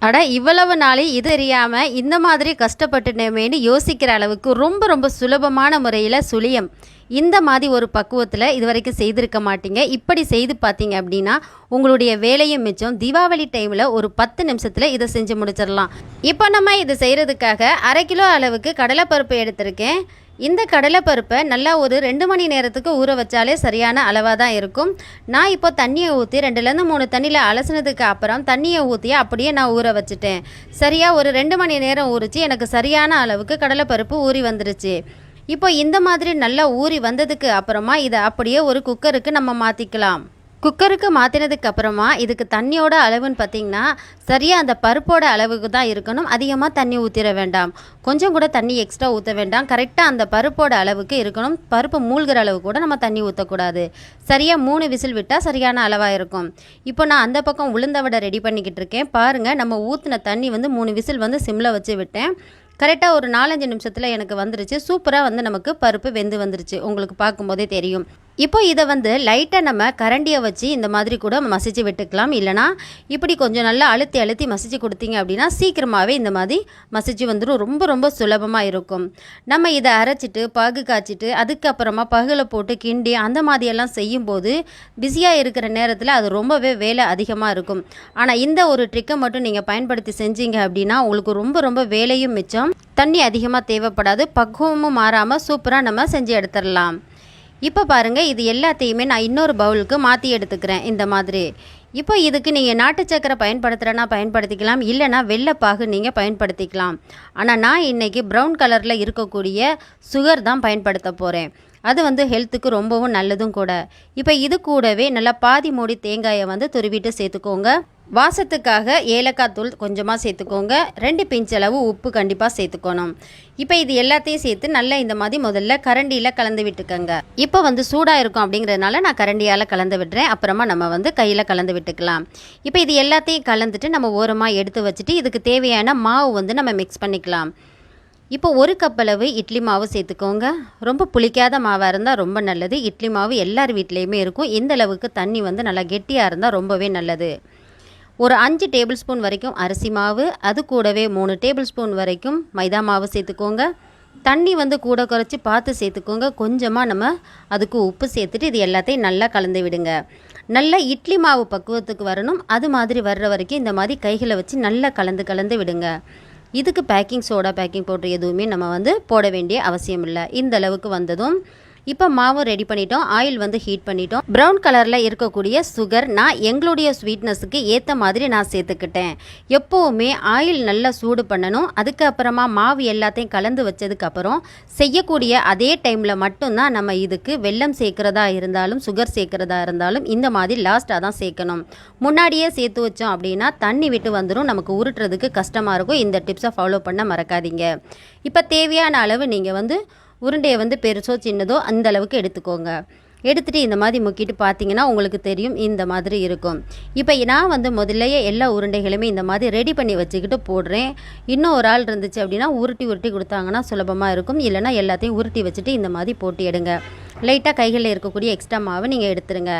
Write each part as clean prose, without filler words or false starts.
அட இவ்வளவு நாளே இது தெரியாம இந்த மாதிரி கஷ்டப்பட்டுனமேன்னு யோசிக்கிற அளவுக்கு ரொம்ப ரொம்ப சுலபமான முறையில் சுழியம் இந்த மாதிரி ஒரு பக்குவத்தில் இது வரைக்கும் செய்திருக்க மாட்டீங்க. இப்படி செய்து பார்த்தீங்க அப்படின்னா உங்களுடைய வேலையும் மிச்சம். தீபாவளி டைமில் ஒரு 10 நிமிஷத்தில் இதை செஞ்சு முடிச்சிடலாம். இப்போ நம்ம இது செய்கிறதுக்காக 1/2 கிலோ அளவுக்கு கடலைப்பருப்பு எடுத்திருக்கேன். இந்த கடலைப்பருப்பை நல்லா ஒரு 2 மணி நேரத்துக்கு ஊற வச்சாலே சரியான அளவாக தான் இருக்கும். நான் இப்போ தண்ணியை ஊற்றி 2லேருந்து 3 தண்ணியில் அலசினதுக்கு அப்புறம் தண்ணியை ஊற்றி அப்படியே நான் ஊற வச்சுட்டேன். சரியாக ஒரு 2 மணி நேரம் ஊறிச்சு. எனக்கு சரியான அளவுக்கு கடலைப்பருப்பு ஊறி வந்துருச்சு. இப்போ இந்த மாதிரி நல்லா ஊறி வந்ததுக்கு அப்புறமா இதை அப்படியே ஒரு குக்கருக்கு நம்ம மாற்றிக்கலாம். குக்கருக்கு மாற்றினதுக்கு அப்புறமா இதுக்கு தண்ணியோட அளவுன்னு பார்த்திங்கன்னா சரியாக அந்த பருப்போட அளவுக்கு தான் இருக்கணும். அதிகமாக தண்ணி ஊற்றிட வேண்டாம், கொஞ்சம் கூட தண்ணி எக்ஸ்ட்ரா ஊற்ற வேண்டாம். கரெக்டாக அந்த பருப்போட அளவுக்கு இருக்கணும். பருப்பு மூழ்கிற அளவு கூட நம்ம தண்ணி ஊற்றக்கூடாது. சரியாக 3 விசில் விட்டால் சரியான அளவாக இருக்கும். இப்போ நான் அந்த பக்கம் உளுந்த வடை ரெடி பண்ணிக்கிட்டு இருக்கேன். பாருங்கள், நம்ம ஊற்றின தண்ணி 3 விசில் சிம்மில் வச்சு விட்டேன். கரெக்டாக ஒரு 4-5 நிமிஷத்தில் எனக்கு வந்துருச்சு. சூப்பராக நமக்கு பருப்பு வெந்து வந்துருச்சு. உங்களுக்கு பார்க்கும்போதே தெரியும். இப்போ இதை லைட்டாக நம்ம கரண்டியை வச்சு இந்த மாதிரி கூட மசிச்சு விட்டுக்கலாம். இல்லைனா இப்படி கொஞ்சம் நல்லா அழுத்தி அழுத்தி மசிச்சு கொடுத்தீங்க அப்படின்னா சீக்கிரமாகவே இந்த மாதிரி மசிச்சு வந்துடும். ரொம்ப ரொம்ப சுலபமாக இருக்கும். நம்ம இதை அரைச்சிட்டு பாகு காய்ச்சிட்டு அதுக்கப்புறமா பகுல போட்டு கிண்டி அந்த மாதிரியெல்லாம் செய்யும்போது பிஸியாக இருக்கிற நேரத்தில் அது ரொம்பவே வேலை அதிகமாக இருக்கும். ஆனால் இந்த ஒரு ட்ரிக்கை மட்டும் நீங்கள் பயன்படுத்தி செஞ்சீங்க அப்படின்னா உங்களுக்கு ரொம்ப ரொம்ப வேலையும் மிச்சம், தண்ணி அதிகமாக தேவைப்படாது, பக்குவமும் மாறாமல் சூப்பராக நம்ம செஞ்சு எடுத்துடலாம். இப்போ பாருங்கள், இது எல்லாத்தையுமே நான் இன்னொரு பவுலுக்கு மாற்றி எடுத்துக்கிறேன் இந்த மாதிரி. இப்போ இதுக்கு நீங்கள் நாட்டு சக்கரை பயன்படுத்துகிறேன்னா பயன்படுத்திக்கலாம், இல்லைனா வெள்ளைப்பாகு நீங்கள் பயன்படுத்திக்கலாம். ஆனால் நான் இன்றைக்கி ப்ரௌன் கலரில் இருக்கக்கூடிய சுகர் தான் பயன்படுத்த போகிறேன். அது ஹெல்த்துக்கு ரொம்பவும் நல்லதும் கூட. இப்போ இது கூடவே நல்லா பாதி மூடி தேங்காயை துருவிட்டு சேர்த்துக்கோங்க. வாசத்துக்காக ஏலக்காய் தூள் கொஞ்சமாக சேர்த்துக்கோங்க. 2 பிஞ்ச் அளவு உப்பு கண்டிப்பாக சேர்த்துக்கணும். இப்போ இது எல்லாத்தையும் சேர்த்து நல்லா இந்த மாதிரி முதல்ல கரண்டியில் கலந்து விட்டுக்கோங்க. இப்போ சூடாக இருக்கும் அப்படிங்கிறதுனால நான் கரண்டியால் கலந்து விடுறேன். அப்புறமா நம்ம கையில் கலந்து விட்டுக்கலாம். இப்போ இது எல்லாத்தையும் கலந்துட்டு நம்ம ஓரமாக எடுத்து வச்சுட்டு இதுக்கு தேவையான மாவு நம்ம மிக்ஸ் பண்ணிக்கலாம். இப்போ 1 கப் அளவு இட்லி மாவு சேர்த்துக்கோங்க. ரொம்ப புளிக்காத மாவாக இருந்தால் ரொம்ப நல்லது. இட்லி மாவு எல்லார் வீட்லேயுமே இருக்கும். இந்த அளவுக்கு தண்ணி நல்லா கெட்டியாக இருந்தால் ரொம்பவே நல்லது. ஒரு 5 டேபிள் ஸ்பூன் வரைக்கும் அரிசி மாவு, அது கூடவே 3 டேபிள் ஸ்பூன் வரைக்கும் மைதா மாவு சேர்த்துக்கோங்க. தண்ணி கூட குறைச்சி பார்த்து சேர்த்துக்கோங்க. கொஞ்சமாக நம்ம அதுக்கு உப்பு சேர்த்துட்டு இது எல்லாத்தையும் நல்லா கலந்து விடுங்க. நல்லா இட்லி மாவு பக்குவத்துக்கு வரணும். அது மாதிரி வர்ற வரைக்கும் இந்த மாதிரி கைகளை வச்சு நல்லா கலந்து விடுங்க. இதுக்கு பேக்கிங் சோடா, பேக்கிங் பவுடர் எதுவுமே நம்ம போட வேண்டிய அவசியம் இல்லை. இந்த அளவுக்கு வந்ததும் இப்போ மாவும் ரெடி பண்ணிட்டோம். ஆயில் ஹீட் பண்ணிட்டோம். ப்ரௌன் கலரில் இருக்கக்கூடிய சுகர் நான் எங்களுடைய ஸ்வீட்னஸுக்கு ஏற்ற மாதிரி நான் சேர்த்துக்கிட்டேன். எப்போவுமே ஆயில் நல்லா சூடு பண்ணணும். அதுக்கப்புறமா மாவு எல்லாத்தையும் கலந்து வச்சதுக்கப்புறம் செய்யக்கூடிய அதே டைமில் மட்டும்தான் நம்ம இதுக்கு வெல்லம் சேர்க்குறதா இருந்தாலும் சுகர் சேர்க்குறதா இருந்தாலும் இந்த மாதிரி லாஸ்ட்டாக தான் சேர்க்கணும். முன்னாடியே சேர்த்து வச்சோம் அப்படின்னா தண்ணி விட்டு வந்துடும், நமக்கு உருட்டுறதுக்கு கஷ்டமாக இருக்கும். இந்த டிப்ஸை ஃபாலோ பண்ண மறக்காதீங்க. இப்போ தேவையான அளவு நீங்கள் உருண்டையை பெருசோ சின்னதோ அந்த அளவுக்கு எடுத்துக்கோங்க. எடுத்துகிட்டு இந்த மாதிரி முக்கிட்டு பார்த்தீங்கன்னா உங்களுக்கு தெரியும் இந்த மாதிரி இருக்கும். இப்போ நான் முதல்லையே எல்லா உருண்டைகளுமே இந்த மாதிரி ரெடி பண்ணி வச்சுக்கிட்டு போடுறேன். இன்னும் ஒரு ஆள் இருந்துச்சு அப்படின்னா உருட்டி கொடுத்தாங்கன்னா சுலபமாக இருக்கும். இல்லைனா எல்லாத்தையும் உருட்டி வச்சுட்டு இந்த மாதிரி போட்டு எடுங்க. லைட்டாக கைகளில் இருக்கக்கூடிய எக்ஸ்ட்ரா மாவை நீங்கள் எடுத்துருங்க.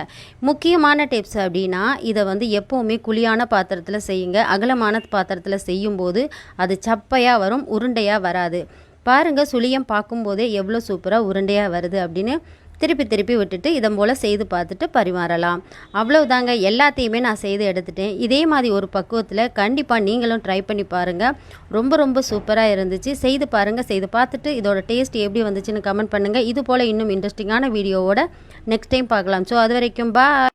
முக்கியமான டிப்ஸ் அப்படின்னா இதை எப்போவுமே குழியான பாத்திரத்தில் செய்யுங்க. அகலமான பாத்திரத்தில் செய்யும்போது அது சப்பையாக வரும், உருண்டையாக வராது. பாருங்கள், சுழியம் பார்க்கும்போதே எவ்வளோ சூப்பராக உருண்டையாக வருது அப்படின்னு திருப்பி விட்டுட்டு இதை போல் செய்து பார்த்துட்டு பரிமாறலாம். அவ்வளவுதாங்க, எல்லாத்தையுமே நான் செய்து எடுத்துட்டேன். இதே மாதிரி ஒரு பக்குவத்தில் கண்டிப்பாக நீங்களும் ட்ரை பண்ணி பாருங்கள். ரொம்ப ரொம்ப சூப்பராக இருந்துச்சு. செய்து பாருங்கள். செய்து பார்த்துட்டு இதோட டேஸ்ட் எப்படி வந்துச்சுன்னு கமெண்ட் பண்ணுங்கள். இது போல் இன்னும் இன்ட்ரெஸ்டிங்கான வீடியோவோட நெக்ஸ்ட் டைம் பார்க்கலாம். ஸோ அது வரைக்கும் பாய்.